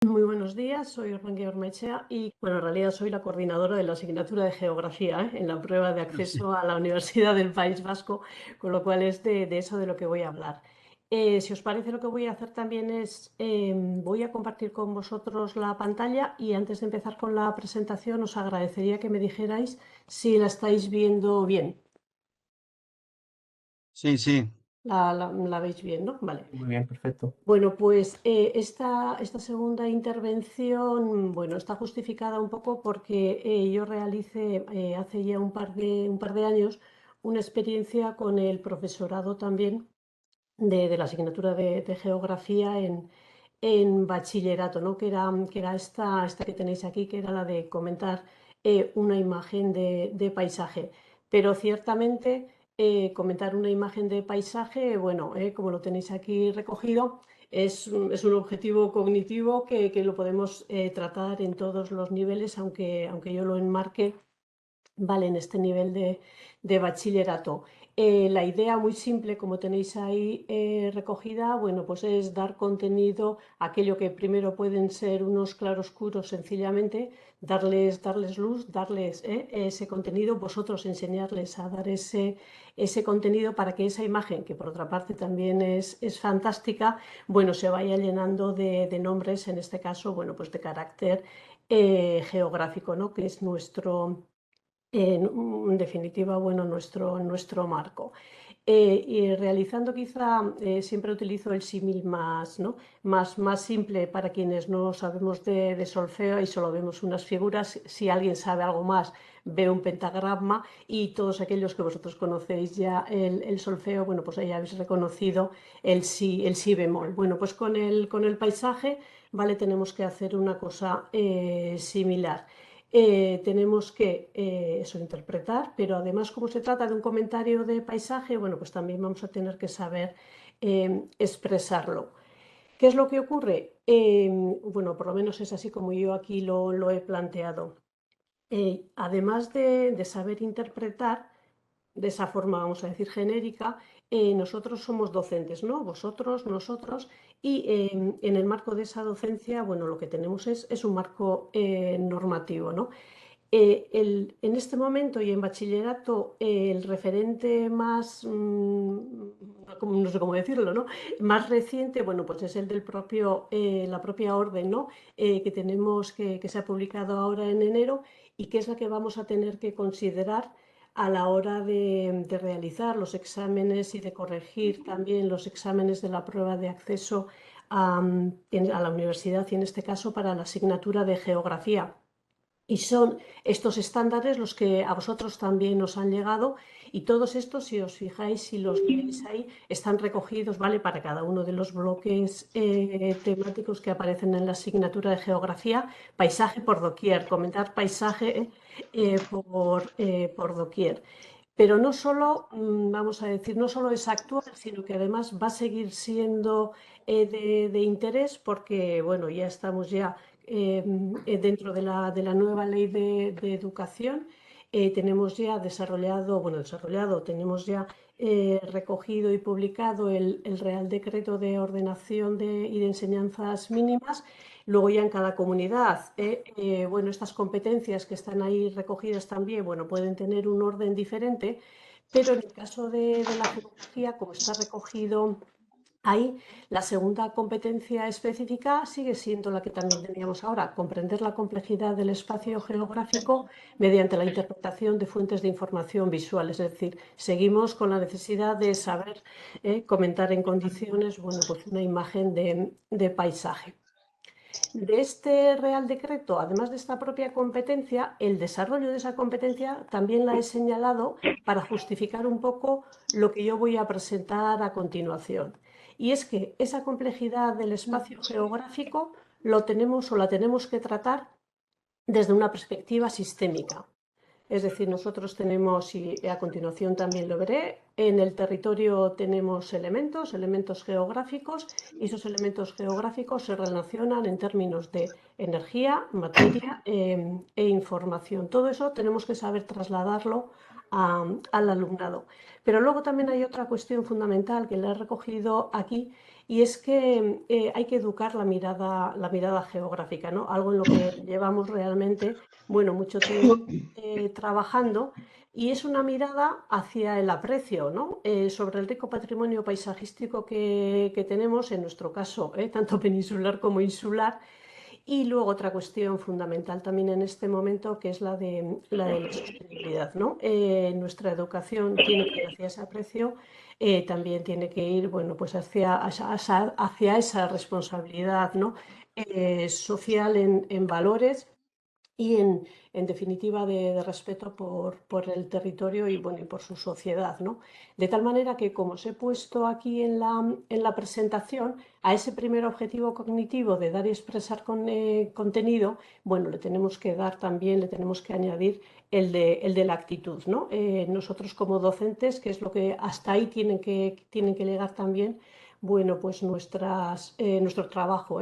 Muy buenos días, soy Orranque Ormaechea y, bueno, en realidad soy la coordinadora de la asignatura de Geografía, en la prueba de acceso a la Universidad del País Vasco, con lo cual es de eso de lo que voy a hablar. Si os parece, lo que voy a hacer también es, voy a compartir con vosotros la pantalla y antes de empezar con la presentación os agradecería que me dijerais si la estáis viendo bien. Sí, sí, La veis bien, ¿no? Vale. muy bien, perfecto. Bueno, pues esta segunda intervención, bueno, está justificada un poco porque yo realicé hace ya un par de años una experiencia con el profesorado también de la asignatura de geografía en bachillerato, ¿no? Que era esta que tenéis aquí, que era la de comentar una imagen de paisaje. Pero ciertamente comentar una imagen de paisaje, bueno, como lo tenéis aquí recogido, es un objetivo cognitivo que lo podemos tratar en todos los niveles, aunque yo lo enmarque, vale, en este nivel de bachillerato. La idea muy simple, como tenéis ahí recogida, bueno, pues es dar contenido a aquello que primero pueden ser unos claroscuros sencillamente, darles luz, darles ese contenido, vosotros enseñarles a dar ese contenido para que esa imagen, que por otra parte también es fantástica, bueno, se vaya llenando de nombres, en este caso, bueno, pues de carácter geográfico, ¿no? Que es en definitiva, bueno, nuestro marco. Y realizando quizá, siempre utilizo el símil más, ¿no? más simple para quienes no sabemos de solfeo y solo vemos unas figuras. Si alguien sabe algo más, ve un pentagrama y todos aquellos que vosotros conocéis ya el solfeo, bueno, pues ahí habéis reconocido el si bemol. Bueno, pues con el paisaje, ¿vale? Tenemos que hacer una cosa similar. Tenemos que eso interpretar, pero además como se trata de un comentario de paisaje, bueno, pues también vamos a tener que saber expresarlo. ¿Qué es lo que ocurre? Bueno, por lo menos es así como yo aquí lo he planteado. Además de saber interpretar, de esa forma, vamos a decir, genérica, nosotros somos docentes, ¿no? Vosotros, nosotros, y en el marco de esa docencia, bueno, lo que tenemos es un marco normativo, ¿no? En este momento y en bachillerato, el referente más, no sé cómo decirlo, ¿no? Más reciente, bueno, pues es el del la propia orden, ¿no? Que tenemos, que se ha publicado ahora en enero y que es la que vamos a tener que considerar a la hora de realizar los exámenes y de corregir también los exámenes de la prueba de acceso a la universidad y en este caso para la asignatura de geografía. Y son estos estándares los que a vosotros también os han llegado y todos estos, si os fijáis, si los veis ahí, están recogidos, ¿vale? Para cada uno de los bloques temáticos que aparecen en la asignatura de geografía, paisaje por doquier, comentar paisaje por doquier. Pero no solo, vamos a decir, no solo es actual, sino que además va a seguir siendo de interés porque, bueno, ya estamos ya dentro de la nueva ley de educación. Tenemos ya desarrollado, tenemos ya recogido y publicado el Real Decreto de Ordenación y de Enseñanzas Mínimas. Luego ya en cada comunidad, bueno, estas competencias que están ahí recogidas también, bueno, pueden tener un orden diferente, pero en el caso de la geografía, como está recogido ahí, la segunda competencia específica sigue siendo la que también teníamos ahora, comprender la complejidad del espacio geográfico mediante la interpretación de fuentes de información visual. Es decir, seguimos con la necesidad de saber comentar en condiciones, bueno, pues una imagen de paisaje. De este Real Decreto, además de esta propia competencia, el desarrollo de esa competencia también la he señalado para justificar un poco lo que yo voy a presentar a continuación. Y es que esa complejidad del espacio geográfico lo tenemos o la tenemos que tratar desde una perspectiva sistémica. Es decir, nosotros tenemos, y a continuación también lo veré, en el territorio tenemos elementos geográficos, y esos elementos geográficos se relacionan en términos de energía, materia e información. Todo eso tenemos que saber trasladarlo al alumnado. Pero luego también hay otra cuestión fundamental que la he recogido aquí y es que hay que educar la mirada geográfica, ¿no? Algo en lo que llevamos realmente, bueno, mucho tiempo trabajando, y es una mirada hacia el aprecio, ¿no? Sobre el rico patrimonio paisajístico que tenemos, en nuestro caso, tanto peninsular como insular. Y luego otra cuestión fundamental también en este momento, que es la de la sostenibilidad, ¿no? Nuestra educación tiene que ir hacia ese aprecio, también tiene que ir, bueno, pues hacia esa responsabilidad, ¿no? Social en valores y en definitiva de respeto por el territorio y, bueno, y por su sociedad, ¿no? De tal manera que, como os he puesto aquí en la presentación, a ese primer objetivo cognitivo de dar y expresar contenido, bueno, le tenemos que dar también, le tenemos que añadir el de la actitud, ¿no? Nosotros como docentes, que es lo que hasta ahí tienen que llegar también, bueno, pues nuestro trabajo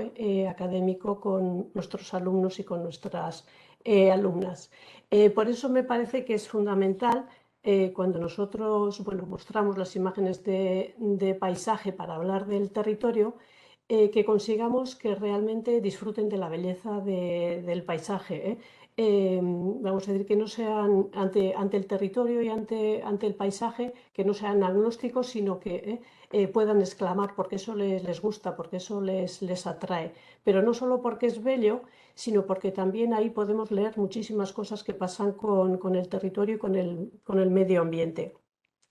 académico con nuestros alumnos y con nuestras alumnas. Por eso me parece que es fundamental, cuando nosotros, bueno, mostramos las imágenes de paisaje para hablar del territorio, que consigamos que realmente disfruten de la belleza del paisaje. Vamos a decir, que no sean ante el territorio y ante el paisaje, que no sean agnósticos, sino que puedan exclamar porque eso les gusta, porque eso les atrae. Pero no solo porque es bello, sino porque también ahí podemos leer muchísimas cosas que pasan con el territorio y con el medio ambiente.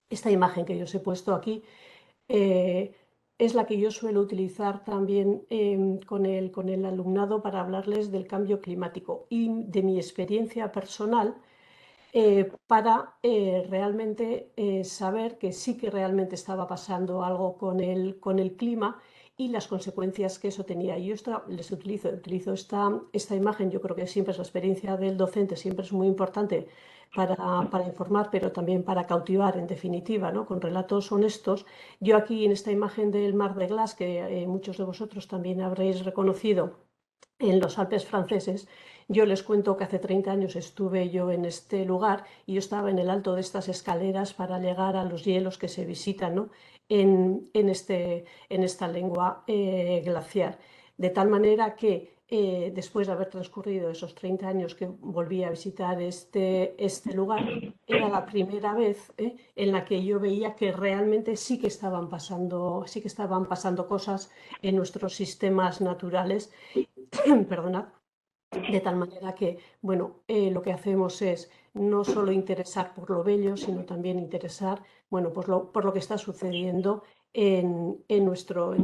Esta imagen que yo os he puesto aquí eh, es la que yo suelo utilizar también con el alumnado para hablarles del cambio climático y de mi experiencia personal, para realmente saber que sí que realmente estaba pasando algo con el clima y las consecuencias que eso tenía. Y yo utilizo esta imagen. Yo creo que siempre es la experiencia del docente, siempre es muy importante para informar, pero también para cautivar, en definitiva, ¿no? Con relatos honestos. Yo aquí, en esta imagen del Mar de Glace, que muchos de vosotros también habréis reconocido, en los Alpes franceses, yo les cuento que hace 30 años estuve yo en este lugar y yo estaba en el alto de estas escaleras para llegar a los hielos que se visitan, ¿no? en esta lengua glaciar. De tal manera que, después de haber transcurrido esos 30 años que volví a visitar este lugar, era la primera vez en la que yo veía que realmente sí que estaban pasando cosas en nuestros sistemas naturales. Perdonad. De tal manera que, bueno, lo que hacemos es no solo interesar por lo bello, sino también interesar, bueno, por lo que está sucediendo en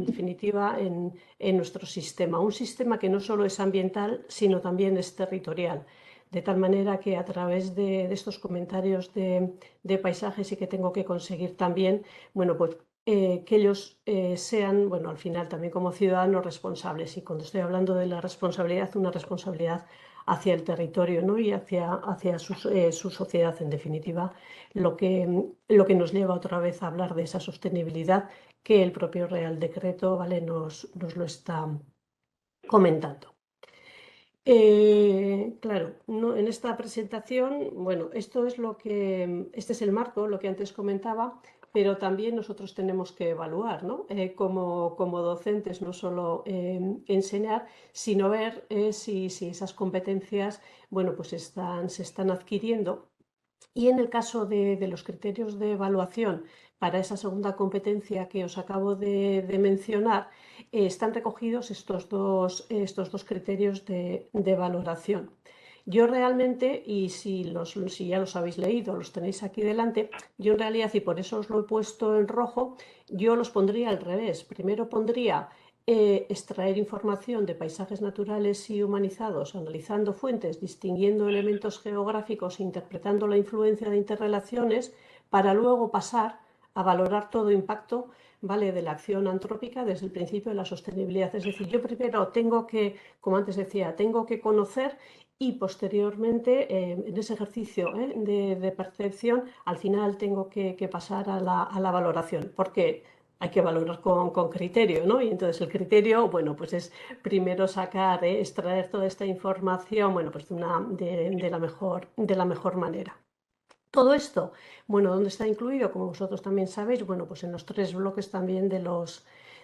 definitiva, en nuestro sistema. Un sistema que no solo es ambiental, sino también es territorial. De tal manera que, a través de estos comentarios de paisajes, y que tengo que conseguir también, bueno, pues que ellos sean, bueno, al final también como ciudadanos responsables. Y cuando estoy hablando de la responsabilidad, una responsabilidad hacia el territorio, ¿no? Y hacia su sociedad, en definitiva, lo que nos lleva otra vez a hablar de esa sostenibilidad que el propio Real Decreto, ¿vale? nos lo está comentando. Claro, en esta presentación, bueno, este es el marco, lo que antes comentaba, pero también nosotros tenemos que evaluar, ¿no? Como docentes, no solo enseñar, sino ver si esas competencias, bueno, pues se están adquiriendo. Y en el caso de los criterios de evaluación para esa segunda competencia que os acabo de mencionar, están recogidos estos dos criterios de valoración. Yo realmente, y si ya los habéis leído, los tenéis aquí delante, yo en realidad, y por eso os lo he puesto en rojo, yo los pondría al revés. Primero pondría extraer información de paisajes naturales y humanizados, analizando fuentes, distinguiendo elementos geográficos e interpretando la influencia de interrelaciones, para luego pasar a valorar todo impacto, ¿vale?, de la acción antrópica desde el principio de la sostenibilidad. Es decir, yo primero tengo que, como antes decía, tengo que conocer, y posteriormente, en ese ejercicio de percepción, al final tengo que pasar a la valoración, porque hay que valorar con criterio, ¿no? Y entonces el criterio, bueno, pues es primero sacar, extraer toda esta información, bueno, pues de la mejor manera. Todo esto, bueno, ¿dónde está incluido? Como vosotros también sabéis, bueno, pues en los tres bloques también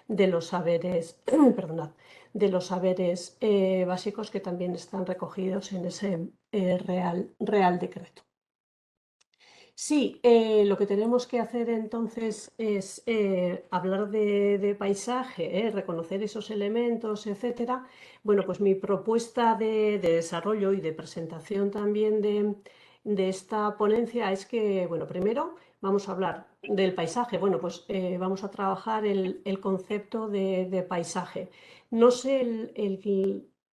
de los saberes, perdonad, de los saberes básicos que también están recogidos en ese Real Decreto. Sí, lo que tenemos que hacer entonces es hablar de paisaje, reconocer esos elementos, etcétera. Bueno, pues mi propuesta de desarrollo y de presentación también de esta ponencia es que, bueno, primero vamos a hablar del paisaje. Bueno, pues vamos a trabajar el concepto de paisaje. No sé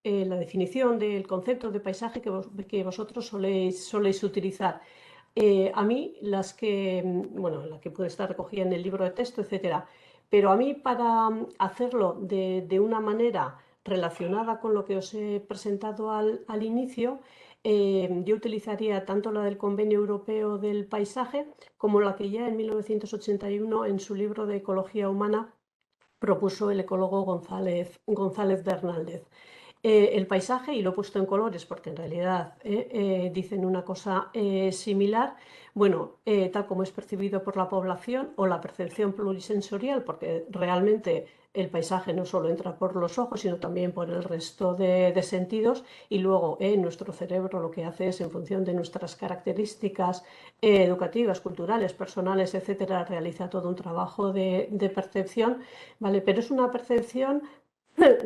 la definición del concepto de paisaje que vosotros soléis utilizar. A mí, bueno, la que puede estar recogida en el libro de texto, etcétera, pero a mí para hacerlo de una manera relacionada con lo que os he presentado al inicio, yo utilizaría tanto la del Convenio Europeo del Paisaje como la que ya en 1981 en su libro de Ecología Humana propuso el ecólogo González Bernaldez. El paisaje, y lo he puesto en colores porque en realidad dicen una cosa similar, bueno, tal como es percibido por la población o la percepción plurisensorial, porque realmente el paisaje no solo entra por los ojos, sino también por el resto de sentidos, y luego nuestro cerebro lo que hace es, en función de nuestras características educativas, culturales, personales, etcétera, realiza todo un trabajo de percepción, ¿vale? Pero es una percepción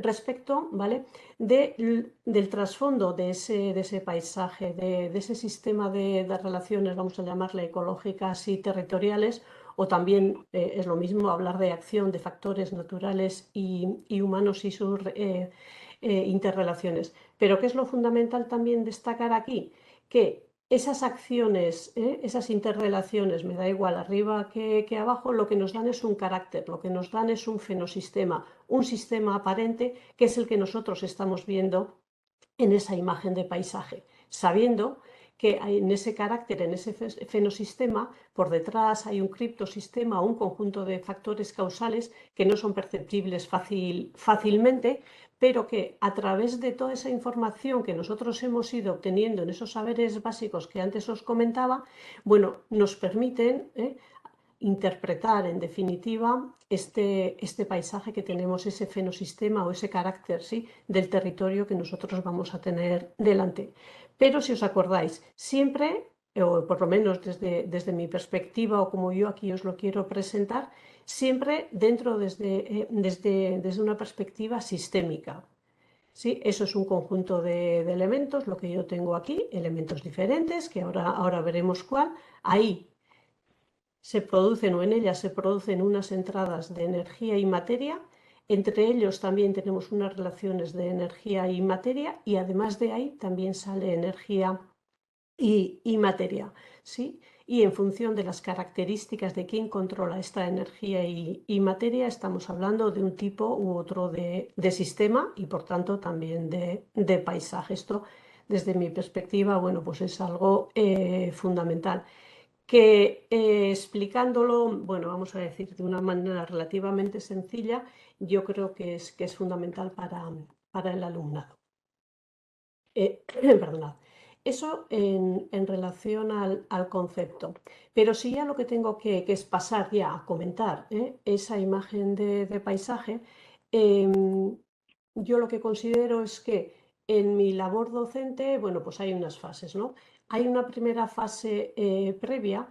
respecto, ¿vale? Del trasfondo de ese paisaje, de ese sistema de relaciones, vamos a llamarle ecológicas y territoriales, o también es lo mismo hablar de acción de factores naturales y humanos y sus interrelaciones. Pero ¿qué es lo fundamental también destacar aquí? Que esas acciones, esas interrelaciones, me da igual arriba que abajo, lo que nos dan es un carácter, lo que nos dan es un fenosistema, un sistema aparente que es el que nosotros estamos viendo en esa imagen de paisaje, sabiendo que en ese carácter, en ese fenosistema, por detrás hay un criptosistema, un conjunto de factores causales que no son perceptibles fácilmente, pero que a través de toda esa información que nosotros hemos ido obteniendo en esos saberes básicos que antes os comentaba, bueno, nos permiten interpretar en definitiva este paisaje que tenemos, ese fenosistema o ese carácter, ¿sí?, del territorio que nosotros vamos a tener delante. Pero si os acordáis, siempre, o por lo menos desde mi perspectiva o como yo aquí os lo quiero presentar, siempre dentro desde una perspectiva sistémica. Sí, eso es un conjunto de elementos, lo que yo tengo aquí, elementos diferentes, que ahora veremos cuál. Ahí se producen o en ellas se producen unas entradas de energía y materia. Entre ellos también tenemos unas relaciones de energía y materia, y además de ahí también sale energía y materia, ¿sí? Y en función de las características de quién controla esta energía y materia, estamos hablando de un tipo u otro de sistema y por tanto también de paisaje. Esto, desde mi perspectiva, bueno, pues es algo fundamental que explicándolo, bueno, vamos a decir de una manera relativamente sencilla, yo creo que es fundamental para el alumnado. Perdonad. Eso en relación al concepto. Pero si ya lo que tengo que es pasar ya a comentar esa imagen de paisaje, yo lo que considero es que en mi labor docente, bueno, pues hay unas fases, ¿no? Hay una primera fase previa,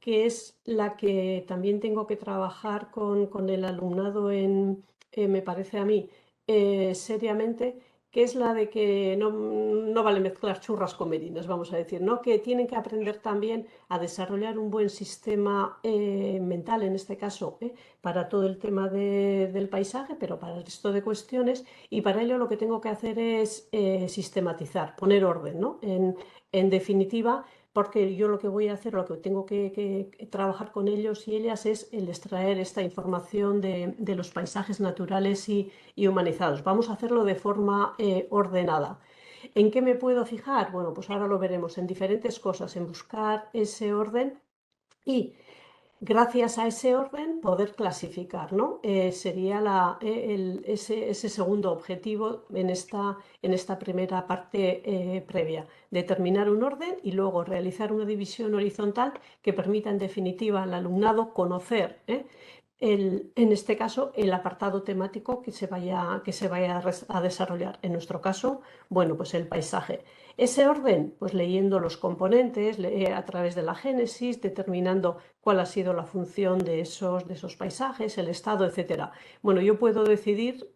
que es la que también tengo que trabajar con el alumnado me parece a mí, seriamente, que es la de que no vale mezclar churras con merinas, vamos a decir, ¿no? Que tienen que aprender también a desarrollar un buen sistema mental, en este caso, para todo el tema del paisaje, pero para el resto de cuestiones, y para ello lo que tengo que hacer es sistematizar, poner orden, ¿no? En definitiva, porque yo lo que voy a hacer, lo que tengo que trabajar con ellos y ellas es el extraer esta información de los paisajes naturales y humanizados. Vamos a hacerlo de forma ordenada. ¿En qué me puedo fijar? Bueno, pues ahora lo veremos en diferentes cosas, en buscar ese orden y gracias a ese orden poder clasificar, ¿no? Sería ese segundo objetivo en esta primera parte previa, determinar un orden y luego realizar una división horizontal que permita en definitiva al alumnado conocer en este caso, el apartado temático que se vaya a desarrollar. En nuestro caso, bueno, pues el paisaje. Ese orden, pues leyendo los componentes, a través de la génesis, determinando cuál ha sido la función de esos paisajes, el estado, etcétera. Bueno, yo puedo decidir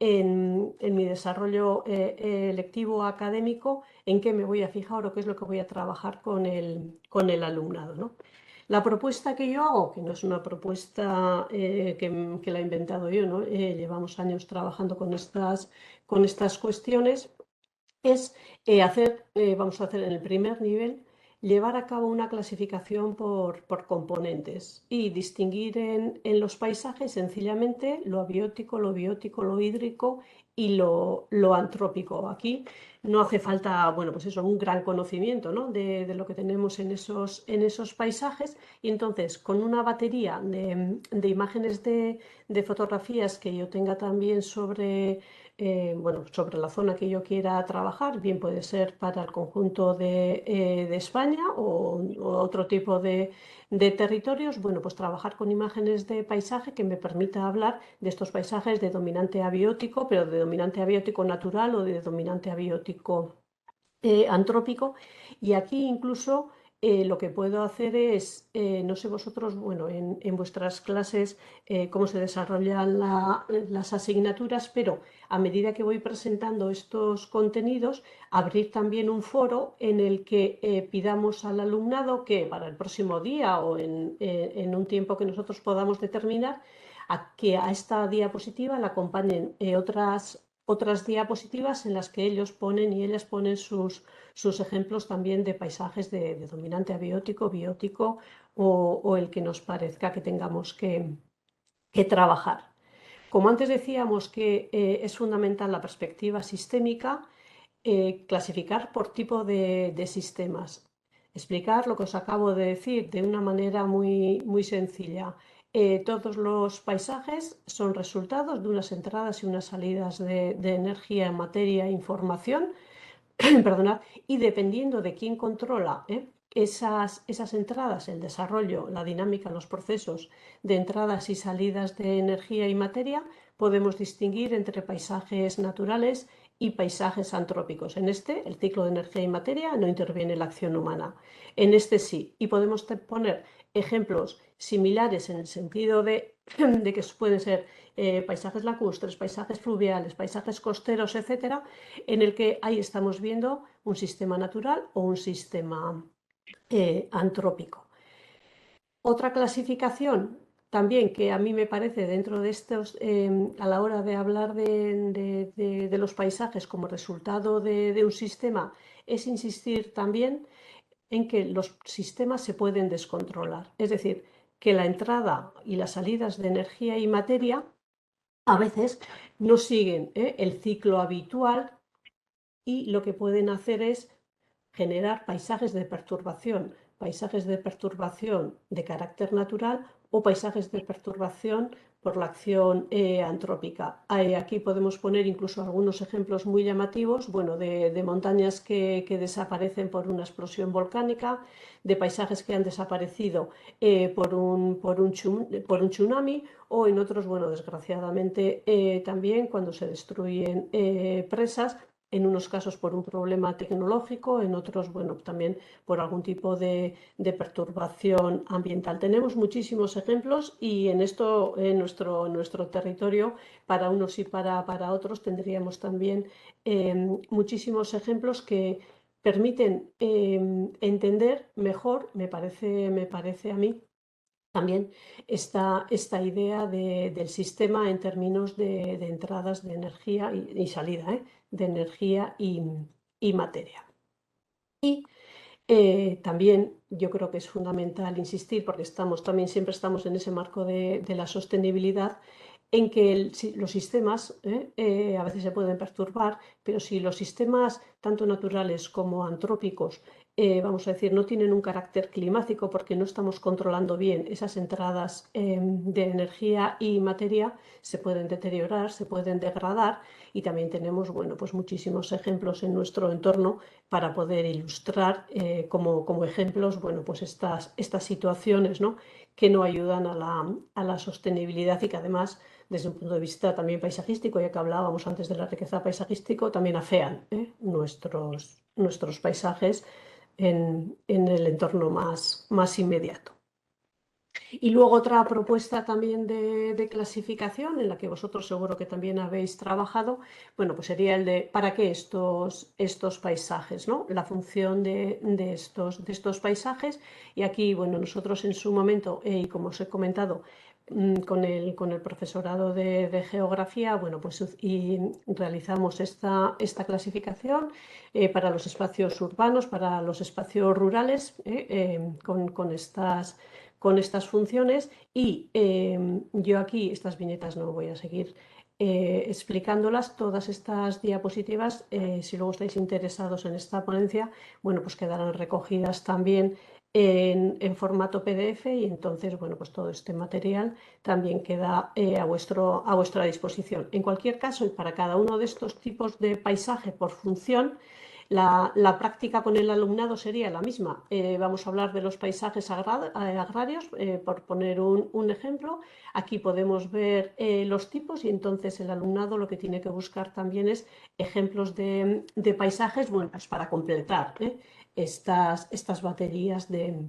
en mi desarrollo lectivo académico en qué me voy a fijar o qué es lo que voy a trabajar con el alumnado, ¿no? La propuesta que yo hago, que no es una propuesta que la he inventado yo, ¿no? Llevamos años trabajando con estas cuestiones, es vamos a hacer en el primer nivel, llevar a cabo una clasificación por componentes y distinguir en los paisajes sencillamente lo abiótico, lo biótico, lo hídrico y lo antrópico. Aquí no hace falta, bueno, pues eso, un gran conocimiento, ¿no? de lo que tenemos en esos paisajes, y entonces con una batería de imágenes de fotografías que yo tenga también bueno, sobre la zona que yo quiera trabajar, bien puede ser para el conjunto de España o otro tipo de territorios, bueno, pues trabajar con imágenes de paisaje que me permita hablar de estos paisajes de dominante abiótico, pero de dominante abiótico natural o de dominante abiótico antrópico. Y aquí incluso lo que puedo hacer es, no sé vosotros, bueno, en vuestras clases cómo se desarrollan las asignaturas, pero a medida que voy presentando estos contenidos, abrir también un foro en el que pidamos al alumnado que para el próximo día o en un tiempo que nosotros podamos determinar, que a esta diapositiva la acompañen otras diapositivas en las que ellos ponen y ellas ponen sus ejemplos también de paisajes de dominante abiótico, biótico o el que nos parezca que tengamos que trabajar. Como antes decíamos que es fundamental la perspectiva sistémica, clasificar por tipo de sistemas. Explicar lo que os acabo de decir de una manera muy sencilla. Todos los paisajes son resultados de unas entradas y unas salidas de energía, materia e información, perdonad, y dependiendo de quién controla esas entradas, el desarrollo, la dinámica, los procesos de entradas y salidas de energía y materia, podemos distinguir entre paisajes naturales y paisajes antrópicos. En este, el ciclo de energía y materia, no interviene la acción humana. En este sí, y podemos poner ejemplos similares en el sentido de que pueden ser paisajes lacustres, paisajes fluviales, paisajes costeros, etcétera, en el que ahí estamos viendo un sistema natural o un sistema antrópico. Otra clasificación también que a mí me parece dentro de estos, a la hora de hablar de los paisajes como resultado de un sistema, es insistir también en que los sistemas se pueden descontrolar. Es decir, que la entrada y las salidas de energía y materia a veces no siguen el ciclo habitual, y lo que pueden hacer es generar paisajes de perturbación de carácter natural o paisajes de perturbación por la acción antrópica. Aquí podemos poner incluso algunos ejemplos muy llamativos, bueno, de montañas que desaparecen por una explosión volcánica, de paisajes que han desaparecido por un tsunami, o en otros, bueno, desgraciadamente también cuando se destruyen presas, en unos casos por un problema tecnológico, en otros, bueno, también por algún tipo de perturbación ambiental. Tenemos muchísimos ejemplos y en esto, en nuestro territorio, para unos y para otros, tendríamos también muchísimos ejemplos que permiten entender mejor, me parece a mí, también esta idea del sistema en términos de entradas de energía y salida de energía y materia. Y también yo creo que es fundamental insistir, porque también siempre estamos en ese marco de la sostenibilidad, en que los sistemas a veces se pueden perturbar, pero si los sistemas tanto naturales como antrópicos, vamos a decir, no tienen un carácter climático porque no estamos controlando bien esas entradas de energía y materia, se pueden deteriorar, se pueden degradar, y también tenemos, bueno, pues muchísimos ejemplos en nuestro entorno para poder ilustrar como ejemplos, bueno, pues estas situaciones, ¿no? que no ayudan a la sostenibilidad y que además, desde un punto de vista también paisajístico, ya que hablábamos antes de la riqueza paisajística, también afean nuestros paisajes en el entorno más inmediato. Y luego otra propuesta también de clasificación en la que vosotros seguro que también habéis trabajado, bueno, pues sería el de ¿para qué estos paisajes, ¿no? La función de estos paisajes. Y aquí, bueno, nosotros en su momento, y como os he comentado, con el profesorado de geografía, bueno, pues y realizamos esta clasificación para los espacios urbanos, para los espacios rurales, con estas funciones y yo aquí estas viñetas no voy a seguir explicándolas, todas estas diapositivas, si luego estáis interesados en esta ponencia, bueno, pues quedarán recogidas también en formato PDF y entonces, bueno, pues todo este material también queda a vuestra disposición. En cualquier caso, y para cada uno de estos tipos de paisaje por función, la práctica con el alumnado sería la misma. Vamos a hablar de los paisajes agrarios, por poner un ejemplo. Aquí podemos ver los tipos y entonces el alumnado lo que tiene que buscar también es ejemplos de paisajes, bueno, pues para completar estas baterías de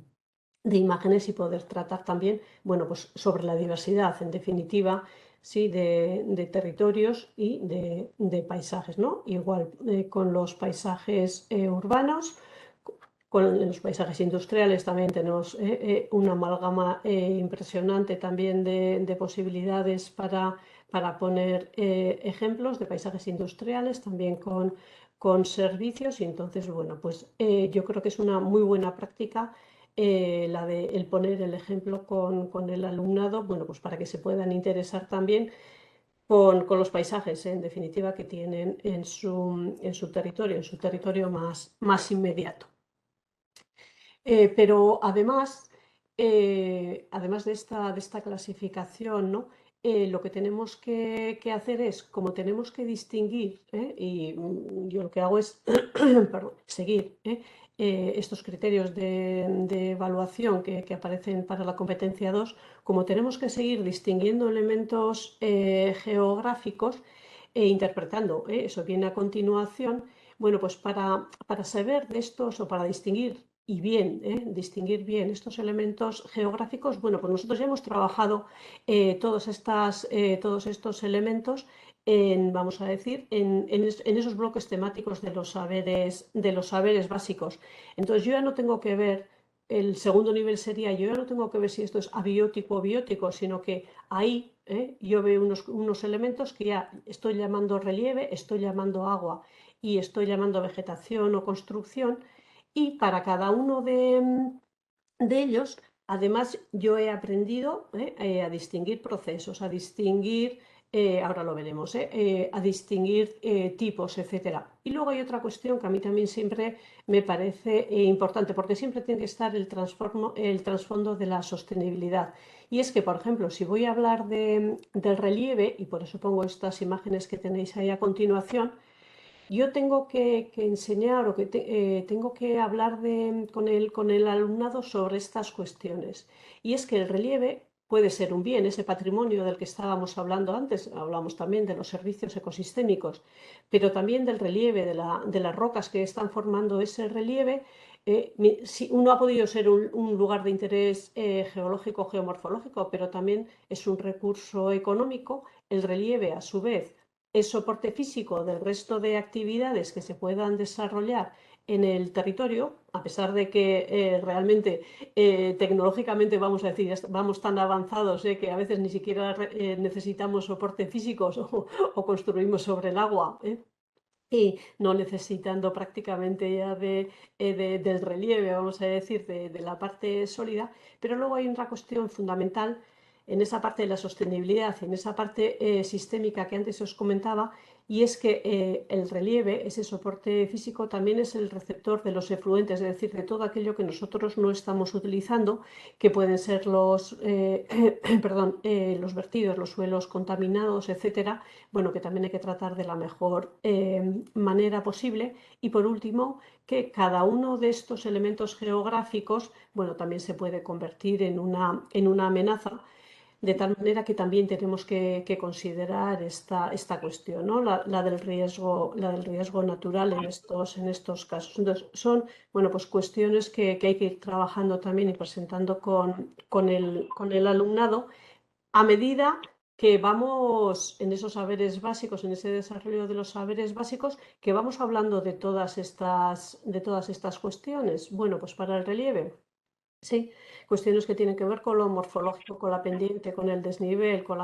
imágenes y poder tratar también, bueno, pues sobre la diversidad, en definitiva, sí, de territorios y de paisajes, ¿no? Igual con los paisajes urbanos, con los paisajes industriales también tenemos una amalgama impresionante también de posibilidades para poner ejemplos de paisajes industriales, también con servicios y entonces, bueno, pues yo creo que es una muy buena práctica la de el poner el ejemplo con el alumnado, bueno, pues para que se puedan interesar también con los paisajes, en definitiva, que tienen en su territorio más inmediato. Pero además de esta clasificación, ¿no? Lo que tenemos que hacer es, como tenemos que distinguir, y yo lo que hago es perdón, seguir estos criterios de evaluación que aparecen para la competencia 2, como tenemos que seguir distinguiendo elementos geográficos e interpretando, eso viene a continuación, bueno, pues para saber de estos o para distinguir y bien, distinguir bien estos elementos geográficos, bueno, pues nosotros ya hemos trabajado todos estos elementos vamos a decir, en esos bloques temáticos de los saberes básicos. Entonces yo ya no tengo que ver, el segundo nivel sería, yo ya no tengo que ver si esto es abiótico o biótico, sino que ahí yo veo unos elementos que ya estoy llamando relieve, estoy llamando agua y estoy llamando vegetación o construcción, y para cada uno de ellos, además, yo he aprendido a distinguir procesos, a distinguir, ahora lo veremos, a distinguir tipos, etcétera. Y luego hay otra cuestión que a mí también siempre me parece importante, porque siempre tiene que estar el trasfondo de la sostenibilidad. Y es que, por ejemplo, si voy a hablar del relieve, y por eso pongo estas imágenes que tenéis ahí a continuación, yo tengo que enseñar o tengo que hablar con el alumnado sobre estas cuestiones. Y es que el relieve puede ser un bien, ese patrimonio del que estábamos hablando antes, hablamos también de los servicios ecosistémicos, pero también del relieve, de las rocas que están formando ese relieve. Si uno ha podido ser un lugar de interés geológico, geomorfológico, pero también es un recurso económico. El relieve, a su vez, es soporte físico del resto de actividades que se puedan desarrollar en el territorio, a pesar de que realmente tecnológicamente, vamos a decir, vamos tan avanzados que a veces ni siquiera necesitamos soporte físicos o construimos sobre el agua. Y no necesitando prácticamente ya del relieve, vamos a decir, de la parte sólida, pero luego hay otra cuestión fundamental en esa parte de la sostenibilidad, en esa parte sistémica que antes os comentaba, y es que el relieve, ese soporte físico, también es el receptor de los efluentes, es decir, de todo aquello que nosotros no estamos utilizando, que pueden ser perdón, los vertidos, los suelos contaminados, etcétera. Bueno, que también hay que tratar de la mejor manera posible. Y por último, que cada uno de estos elementos geográficos, bueno, también se puede convertir en una amenaza, de tal manera que también tenemos que considerar esta cuestión, ¿no? La del riesgo natural en estos casos. Entonces, son, bueno, pues cuestiones que hay que ir trabajando también y presentando con el alumnado a medida que vamos en esos saberes básicos, en ese desarrollo de los saberes básicos, que vamos hablando de todas estas cuestiones. Bueno, pues para el relieve. Sí, cuestiones que tienen que ver con lo morfológico, con la pendiente, con el desnivel, con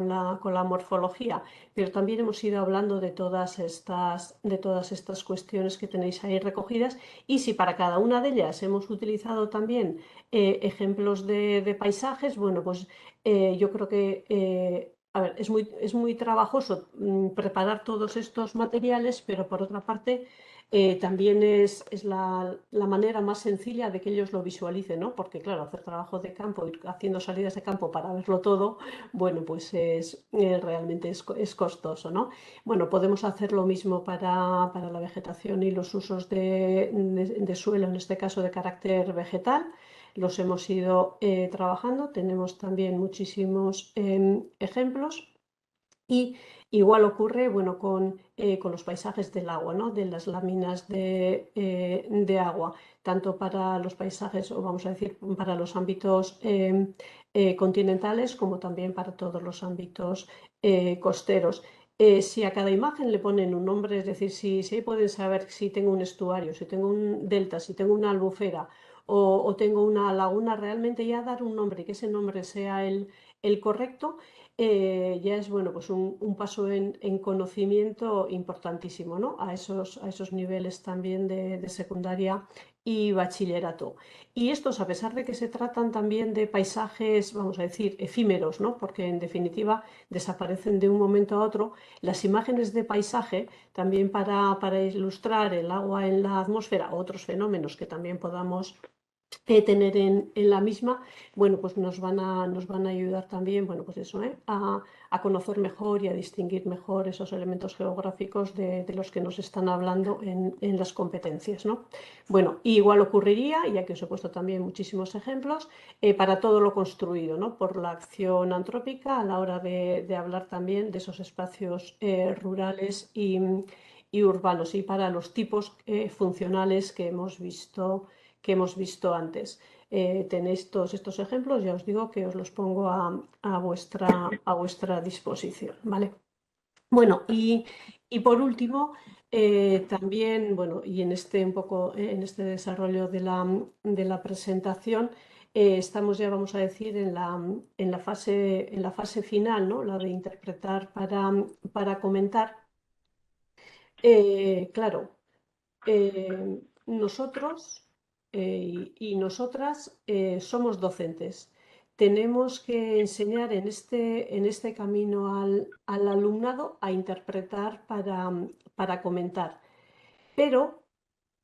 la morfología, pero también hemos ido hablando de todas estas cuestiones que tenéis ahí recogidas, y si para cada una de ellas hemos utilizado también ejemplos de paisajes, bueno, pues yo creo que a ver, es muy trabajoso preparar todos estos materiales, pero por otra parte también es la manera más sencilla de que ellos lo visualicen, ¿no? Porque claro, hacer trabajo de campo, ir haciendo salidas de campo para verlo todo, bueno, pues realmente es costoso, ¿no? Bueno, podemos hacer lo mismo para la vegetación y los usos de suelo, en este caso de carácter vegetal. Los hemos ido trabajando, tenemos también muchísimos ejemplos. Y igual ocurre, bueno, con los paisajes del agua, ¿no? De las láminas de agua, tanto para los paisajes, o vamos a decir, para los ámbitos continentales, como también para todos los ámbitos costeros. Si a cada imagen le ponen un nombre, es decir, si pueden saber si tengo un estuario, si tengo un delta, si tengo una albufera o tengo una laguna, realmente ya dar un nombre y que ese nombre sea el correcto, ya es bueno, pues un paso en conocimiento importantísimo, ¿no? A esos niveles también de secundaria y bachillerato. Y estos, a pesar de que se tratan también de paisajes, vamos a decir, efímeros, ¿no? Porque en definitiva desaparecen de un momento a otro, las imágenes de paisaje, también para ilustrar el agua en la atmósfera, otros fenómenos que también podamos tener en la misma, bueno, pues nos van a ayudar también, bueno, pues eso, a conocer mejor y a distinguir mejor esos elementos geográficos de los que nos están hablando en las competencias, ¿no? Bueno, igual ocurriría, ya que os he puesto también muchísimos ejemplos, para todo lo construido, ¿no? Por la acción antrópica a la hora de hablar también de esos espacios rurales y urbanos, y para los tipos funcionales que hemos visto antes. Tenéis todos estos ejemplos, ya os digo que os los pongo a vuestra disposición, ¿vale? Bueno, y por último, también, bueno, y en este un poco, en este desarrollo de la presentación, estamos ya, vamos a decir, en la fase final, ¿no? La de interpretar para comentar. Claro, nosotros y nosotras somos docentes. Tenemos que enseñar en este camino al alumnado a interpretar para comentar. Pero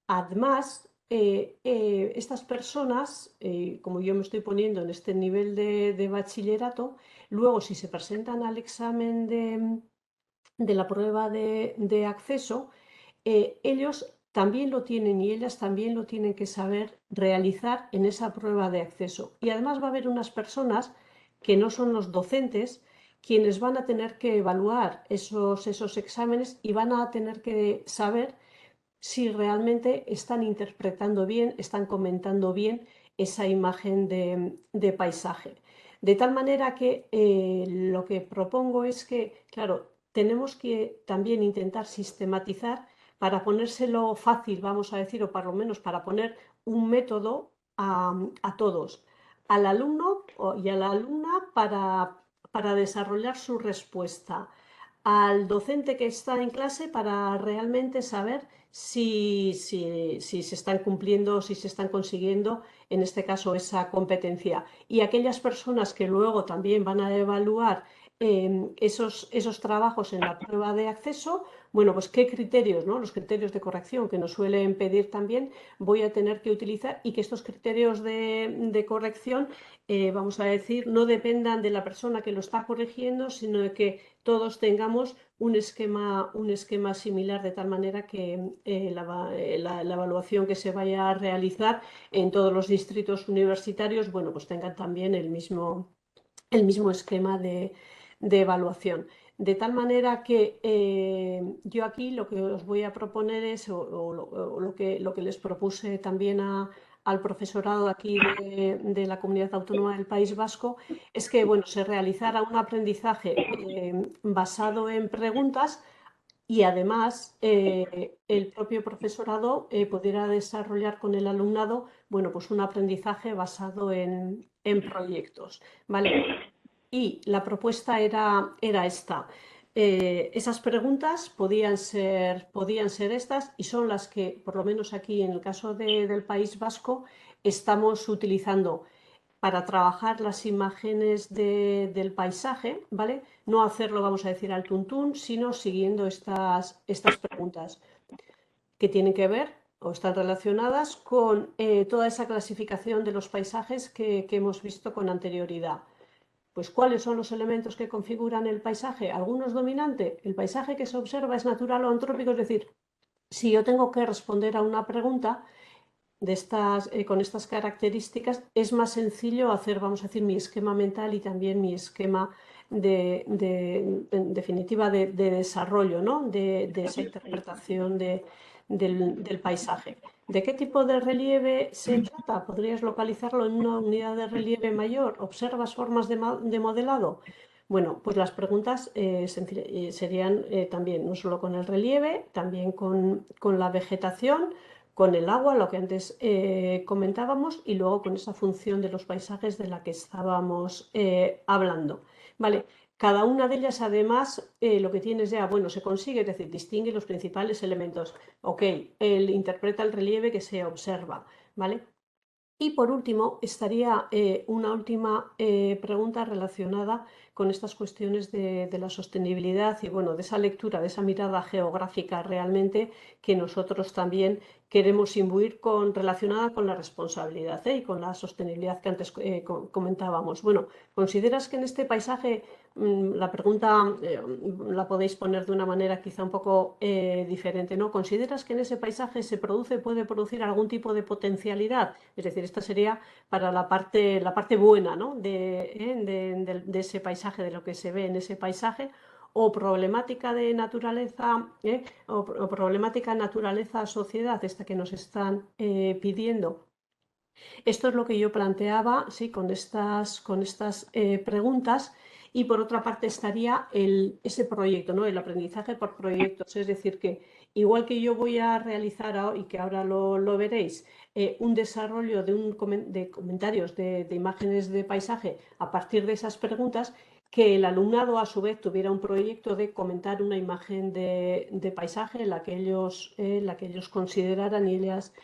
además, estas personas, como yo me estoy poniendo en este nivel de bachillerato, luego si se presentan al examen de la prueba de acceso, ellos también lo tienen y ellas también lo tienen que saber realizar en esa prueba de acceso. Y además va a haber unas personas que no son los docentes quienes van a tener que evaluar esos exámenes y van a tener que saber si realmente están interpretando bien, están comentando bien esa imagen de paisaje. De tal manera que lo que propongo es que, claro, tenemos que también intentar sistematizar para ponérselo fácil, vamos a decir, o por lo menos para poner un método a todos, al alumno y a la alumna para desarrollar su respuesta, al docente que está en clase para realmente saber si se están cumpliendo, si se están consiguiendo, en este caso, esa competencia. Y aquellas personas que luego también van a evaluar esos trabajos en la prueba de acceso, bueno, pues qué criterios, ¿no? Los criterios de corrección que nos suelen pedir también voy a tener que utilizar y que estos criterios de corrección, vamos a decir, no dependan de la persona que lo está corrigiendo, sino de que todos tengamos un esquema similar de tal manera que la evaluación que se vaya a realizar en todos los distritos universitarios, bueno, pues tengan también el mismo esquema de evaluación. De tal manera que yo aquí lo que os voy a proponer es, o lo que les propuse también al profesorado aquí de la Comunidad Autónoma del País Vasco, es que bueno, se realizara un aprendizaje basado en preguntas y además el propio profesorado pudiera desarrollar con el alumnado, bueno, pues un aprendizaje basado en proyectos, ¿vale? Y la propuesta era esta. Esas preguntas podían ser estas y son las que, por lo menos aquí en el caso del País Vasco, estamos utilizando para trabajar las imágenes del paisaje, ¿vale? No hacerlo, vamos a decir, al tuntún, sino siguiendo estas preguntas que tienen que ver o están relacionadas con toda esa clasificación de los paisajes que hemos visto con anterioridad. Pues, ¿cuáles son los elementos que configuran el paisaje? ¿Alguno es dominante? ¿El paisaje que se observa es natural o antrópico? Es decir, si yo tengo que responder a una pregunta con estas características, es más sencillo hacer, vamos a decir, mi esquema mental y también mi esquema en definitiva, de desarrollo, ¿no? de esa interpretación del paisaje. ¿De qué tipo de relieve se trata? ¿Podrías localizarlo en una unidad de relieve mayor? ¿Observas formas de modelado? Bueno, pues las preguntas serían también no solo con el relieve, también con la vegetación, con el agua, lo que antes comentábamos, y luego con esa función de los paisajes de la que estábamos hablando. Vale, cada una de ellas además lo que tienes ya, bueno, se consigue, es decir, distingue los principales elementos. Ok, él interpreta el relieve que se observa, ¿vale? Y por último, estaría una última pregunta relacionada con estas cuestiones de la sostenibilidad y bueno, de esa lectura, de esa mirada geográfica realmente que nosotros también queremos imbuir relacionada con la responsabilidad y con la sostenibilidad que antes comentábamos. Bueno, ¿consideras que en este paisaje, la pregunta la podéis poner de una manera quizá un poco diferente, ¿no? ¿Consideras que en ese paisaje puede producir algún tipo de potencialidad? Es decir, esta sería para la parte buena, ¿no? de ese paisaje, de lo que se ve en ese paisaje, o problemática de naturaleza, o problemática naturaleza-sociedad, esta que nos están pidiendo. Esto es lo que yo planteaba, sí, con estas preguntas. Y por otra parte estaría ese proyecto, ¿no? El aprendizaje por proyectos. Es decir, que igual que yo voy a realizar, y que ahora lo veréis, un desarrollo de comentarios, de imágenes de paisaje a partir de esas preguntas, que el alumnado a su vez tuviera un proyecto de comentar una imagen de paisaje, la que ellos consideraran y ellas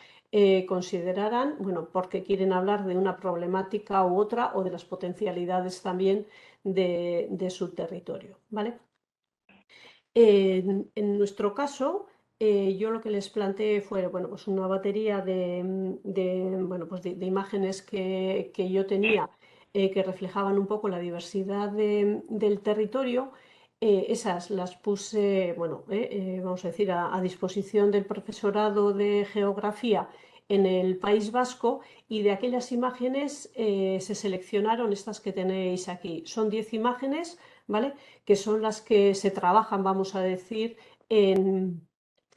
consideraran, bueno, porque quieren hablar de una problemática u otra o de las potencialidades también de su territorio, ¿vale? En nuestro caso, yo lo que les planteé fue, bueno, pues una batería bueno, pues de imágenes que yo tenía que reflejaban un poco la diversidad del territorio. Esas las puse, bueno, vamos a decir, a disposición del profesorado de geografía en el País Vasco, y de aquellas imágenes se seleccionaron estas que tenéis aquí. Son 10 imágenes, ¿vale? Que son las que se trabajan, vamos a decir, en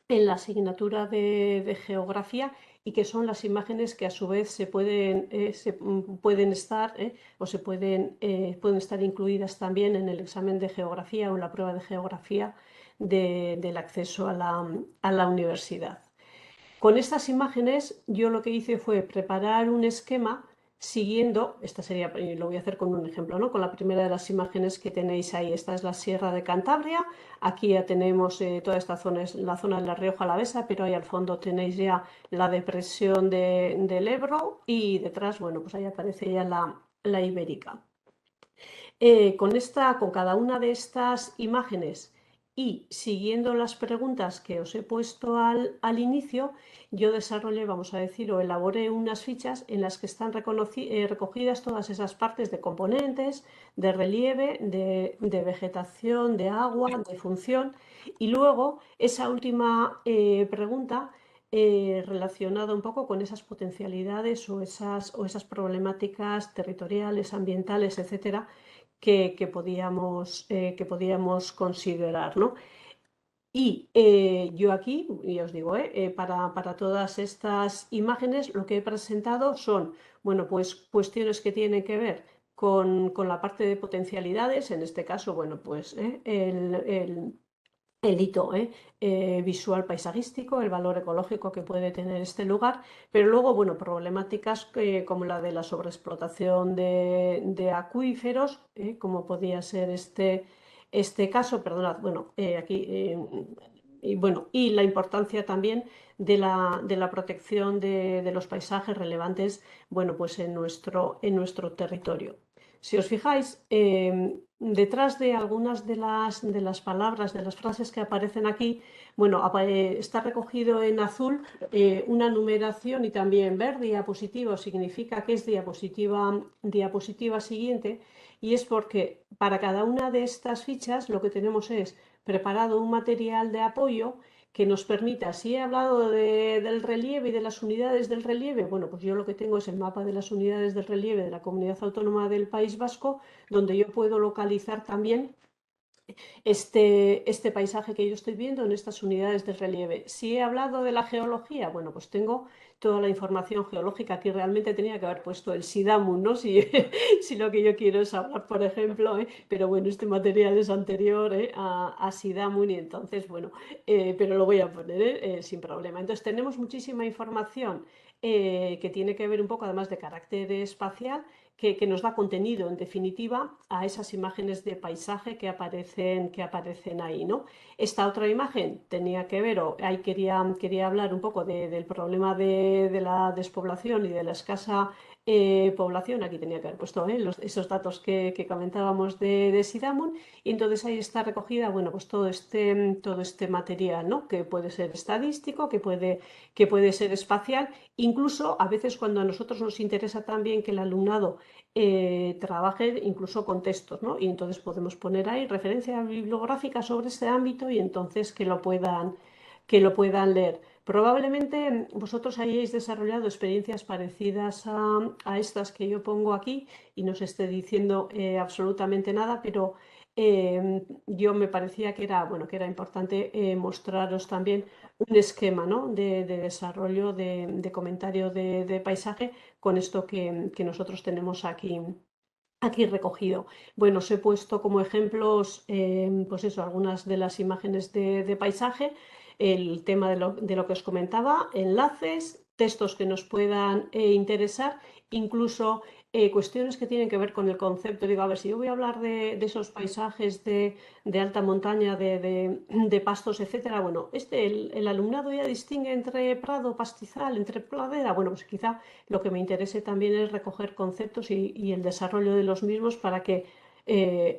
la asignatura de geografía, y que son las imágenes que a su vez pueden estar o pueden estar incluidas también en el examen de geografía o en la prueba de geografía del acceso a la universidad. Con estas imágenes yo lo que hice fue preparar un esquema siguiendo, esta sería, lo voy a hacer con un ejemplo, ¿no? Con la primera de las imágenes que tenéis ahí. Esta es la Sierra de Cantabria. Aquí ya tenemos toda esta zona, es la zona de la Rioja Alavesa, pero ahí al fondo tenéis ya la depresión del Ebro, y detrás, bueno, pues ahí aparece ya la Ibérica. Con cada una de estas imágenes y siguiendo las preguntas que os he puesto al inicio, yo desarrollé, vamos a decir, o elaboré unas fichas en las que están recogidas todas esas partes de componentes, de relieve, de vegetación, de agua, de función. Y luego esa última pregunta relacionada un poco con esas potencialidades o esas problemáticas territoriales, ambientales, etcétera, que podíamos considerar, ¿no? Y yo aquí, ya os digo, para todas estas imágenes lo que he presentado son, bueno, pues cuestiones que tienen que ver con la parte de potencialidades, en este caso, bueno, pues el hito visual paisajístico, el valor ecológico que puede tener este lugar, pero luego, bueno, problemáticas como la de la sobreexplotación de acuíferos, como podía ser este caso, perdonad, bueno, aquí, y bueno, y la importancia también de la protección de los paisajes relevantes, bueno, pues en nuestro territorio. Si os fijáis, detrás de algunas de las palabras, de las frases que aparecen aquí, bueno, está recogido en azul una numeración y también ver diapositiva, significa que es diapositiva siguiente, y es porque para cada una de estas fichas lo que tenemos es preparado un material de apoyo que nos permita, si he hablado del relieve y de las unidades del relieve, bueno, pues yo lo que tengo es el mapa de las unidades del relieve de la Comunidad Autónoma del País Vasco, donde yo puedo localizar también este paisaje que yo estoy viendo en estas unidades de relieve. Si he hablado de la geología, bueno, pues tengo toda la información geológica. Aquí realmente tenía que haber puesto el SIDAMUN, ¿no? Si, si lo que yo quiero es hablar, por ejemplo, pero bueno, este material es anterior a SIDAMUN y entonces, bueno, pero lo voy a poner sin problema. Entonces tenemos muchísima información que tiene que ver un poco además de carácter espacial que nos da contenido, en definitiva, a esas imágenes de paisaje que aparecen ahí, ¿no? Esta otra imagen tenía que ver, o ahí quería hablar un poco del problema de la despoblación y de la escasa población. Aquí tenía que haber puesto esos datos que comentábamos de Sidamon, y entonces ahí está recogida, bueno, pues todo este material, ¿no? Que puede ser estadístico, que puede ser espacial, incluso a veces cuando a nosotros nos interesa también que el alumnado trabajen incluso con textos, ¿no? Y entonces podemos poner ahí referencia bibliográfica sobre este ámbito y entonces que lo puedan leer. Probablemente vosotros hayáis desarrollado experiencias parecidas a estas que yo pongo aquí y no os esté diciendo absolutamente nada, pero yo me parecía que era, bueno, que era importante mostraros también un esquema, ¿no? de desarrollo de comentario de paisaje con esto que nosotros tenemos aquí recogido. Bueno, os he puesto como ejemplos, pues eso, algunas de las imágenes de paisaje, el tema de lo que os comentaba, enlaces, textos que nos puedan interesar, incluso cuestiones que tienen que ver con el concepto. Digo, a ver, si yo voy a hablar de esos paisajes de alta montaña, de pastos, etcétera, bueno, el alumnado ya distingue entre prado, pastizal, entre pradera. Bueno, pues quizá lo que me interese también es recoger conceptos y el desarrollo de los mismos para que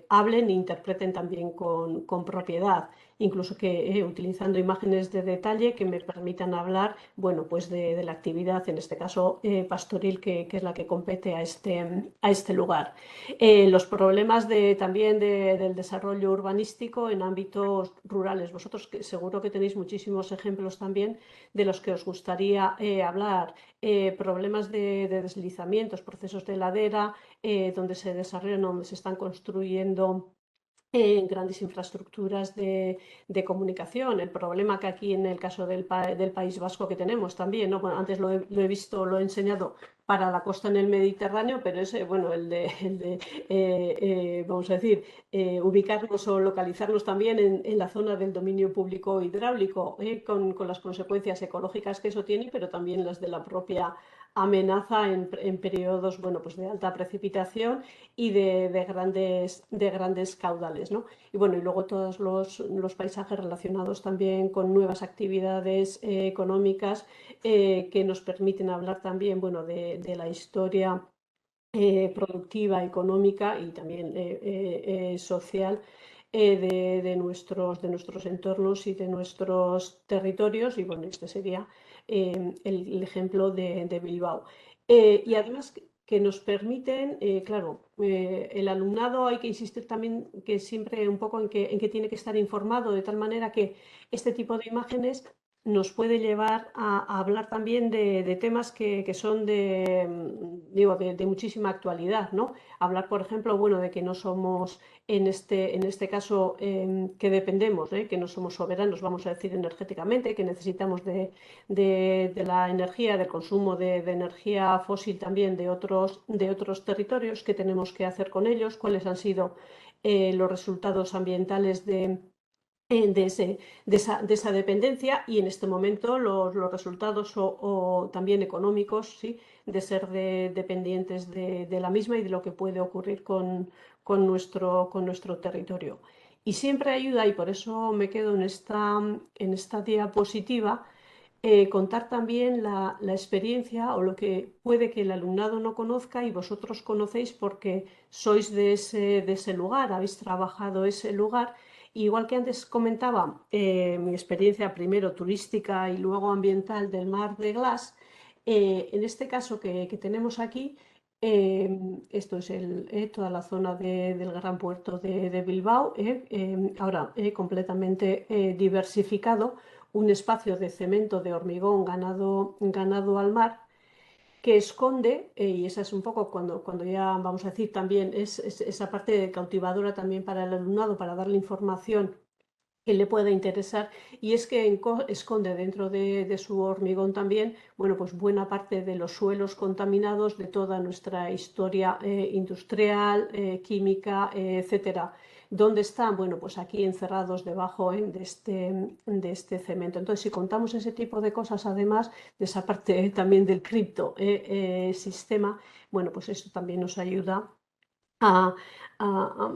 hablen e interpreten también con propiedad, incluso que utilizando imágenes de detalle que me permitan hablar, bueno, pues de la actividad, en este caso pastoril, que es la que compete a este lugar. Los problemas también del desarrollo urbanístico en ámbitos rurales. Vosotros seguro que tenéis muchísimos ejemplos también de los que os gustaría hablar. Problemas de deslizamientos, procesos de ladera, donde se desarrollan, donde se están construyendo grandes infraestructuras de comunicación. El problema que aquí en el caso del País Vasco que tenemos también, ¿no? Bueno, antes lo he visto, lo he enseñado para la costa en el Mediterráneo, pero ese, bueno, vamos a decir, ubicarnos o localizarnos también en la zona del dominio público hidráulico, con las consecuencias ecológicas que eso tiene, pero también las de la propia amenaza en periodos, bueno, pues de alta precipitación y de grandes caudales, ¿no? Y bueno, y luego todos los paisajes relacionados también con nuevas actividades económicas que nos permiten hablar también, bueno, de la historia productiva, económica y también social de nuestros entornos y de nuestros territorios. Y bueno, este sería el ejemplo de Bilbao. Y además que nos permiten, claro, el alumnado hay que insistir también que siempre un poco en que tiene que estar informado de tal manera que este tipo de imágenes nos puede llevar a hablar también de temas que son digo, de muchísima actualidad, ¿no? Hablar, por ejemplo, bueno, de que no somos, en este caso, que dependemos, que no somos soberanos, vamos a decir, energéticamente, que necesitamos de la energía, del consumo de energía fósil también de otros territorios, qué tenemos que hacer con ellos, cuáles han sido los resultados ambientales de esa dependencia y en este momento los resultados o también económicos, ¿sí? De ser dependientes de la misma y de lo que puede ocurrir con nuestro territorio. Y siempre ayuda, y por eso me quedo en esta diapositiva, contar también la experiencia o lo que puede que el alumnado no conozca y vosotros conocéis porque sois de ese lugar, habéis trabajado ese lugar. Igual que antes comentaba mi experiencia primero turística y luego ambiental del Mar de Glass, en este caso que tenemos aquí, esto es toda la zona del Gran Puerto de Bilbao, ahora completamente diversificado, un espacio de cemento de hormigón ganado al mar que esconde, y esa es un poco cuando ya vamos a decir también, es esa parte cautivadora también para el alumnado, para darle información que le pueda interesar, y es que esconde dentro de su hormigón también, bueno, pues buena parte de los suelos contaminados de toda nuestra historia industrial, química, etcétera. ¿Dónde están? Bueno, pues aquí encerrados debajo de este cemento. Entonces, si contamos ese tipo de cosas, además de esa parte también del cripto sistema, bueno, pues eso también nos ayuda a,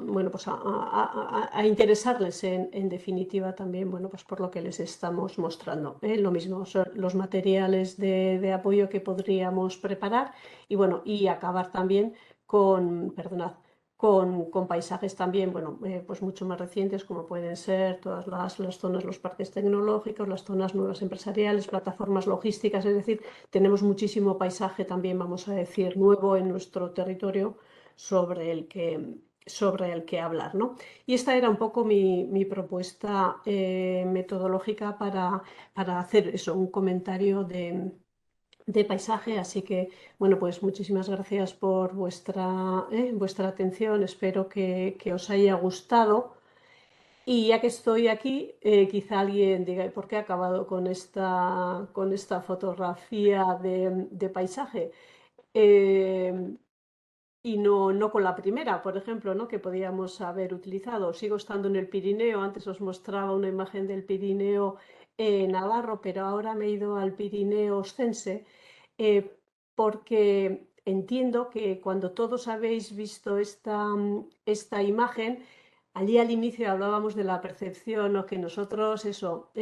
bueno, pues a interesarles en definitiva también, bueno, pues por lo que les estamos mostrando. Lo mismo son los materiales de apoyo que podríamos preparar y bueno, y acabar también perdonad, con paisajes también, bueno, pues mucho más recientes como pueden ser todas las zonas, los parques tecnológicos, las zonas nuevas empresariales, plataformas logísticas, es decir, tenemos muchísimo paisaje también, vamos a decir, nuevo en nuestro territorio sobre el que hablar, ¿no? Y esta era un poco mi propuesta metodológica para hacer eso, un comentario de paisaje. Así que, bueno, pues muchísimas gracias por vuestra atención. Espero que os haya gustado. Y ya que estoy aquí, quizá alguien diga, ¿y por qué he acabado con esta fotografía de paisaje? Eh, y no con la primera, por ejemplo, ¿no? Que podíamos haber utilizado. Sigo estando en el Pirineo, antes os mostraba una imagen del Pirineo navarro, pero ahora me he ido al Pirineo oscense, porque entiendo que cuando todos habéis visto esta imagen, allí al inicio hablábamos de la percepción, o que nosotros eso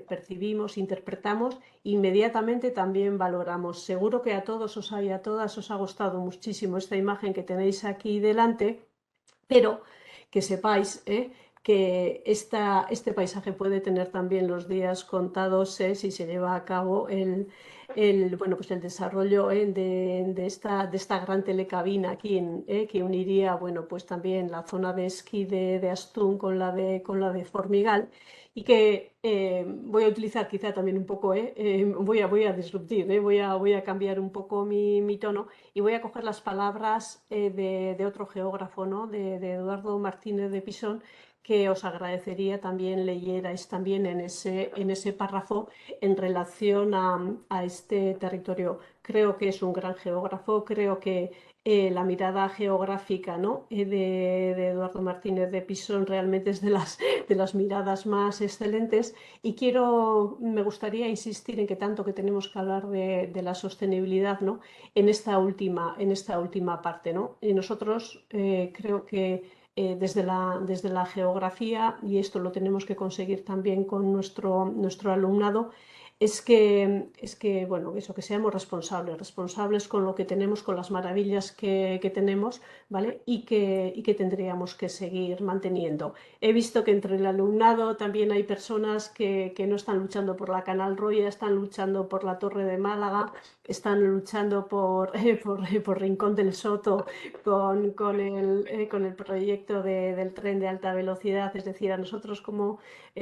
percibimos, interpretamos, inmediatamente también valoramos. Seguro que a todos y a todas os ha gustado muchísimo esta imagen que tenéis aquí delante, pero que sepáis que este paisaje puede tener también los días contados si se lleva a cabo bueno, pues el desarrollo de esta gran telecabina aquí que uniría, bueno, pues también la zona de esquí de Astún con la de Formigal, y que voy a utilizar quizá también un poco, voy a disruptir, voy a cambiar un poco mi tono y voy a coger las palabras de otro geógrafo, ¿no? De Eduardo Martínez de Pisón, que os agradecería también leyerais también en ese párrafo en relación a este territorio. Creo que es un gran geógrafo, creo que la mirada geográfica, ¿no? De Eduardo Martínez de Pisón realmente es de las miradas más excelentes, y me gustaría insistir en que tanto que tenemos que hablar de la sostenibilidad, ¿no? En esta última parte, ¿no? Y nosotros creo que desde la geografía, y esto lo tenemos que conseguir también con nuestro alumnado, bueno, eso, que seamos responsables con lo que tenemos, con las maravillas que tenemos, ¿vale? Y que tendríamos que seguir manteniendo. He visto que entre el alumnado también hay personas que no están luchando por la Canal Roya, están luchando por la Torre de Málaga, están luchando por Rincón del Soto con el proyecto del tren de alta velocidad. Es decir, a nosotros como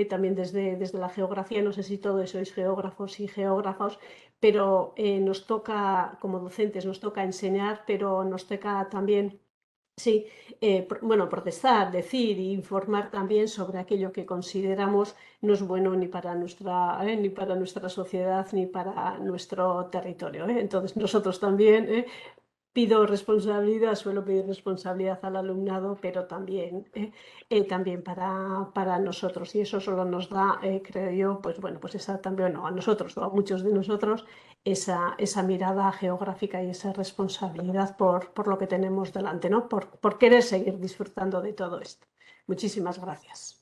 también desde la geografía, no sé si todos sois geógrafos y geógrafos, pero nos toca, como docentes, nos toca enseñar, pero nos toca también, sí, bueno, protestar, decir e informar también sobre aquello que consideramos no es bueno ni para nuestra sociedad ni para nuestro territorio, ¿eh? Entonces nosotros también, suelo pedir responsabilidad al alumnado, pero también para nosotros. Y eso solo nos da, creo yo, pues bueno, pues esa también, no, a nosotros o a muchos de nosotros, esa mirada geográfica y esa responsabilidad por lo que tenemos delante, ¿no? Por querer seguir disfrutando de todo esto. Muchísimas gracias.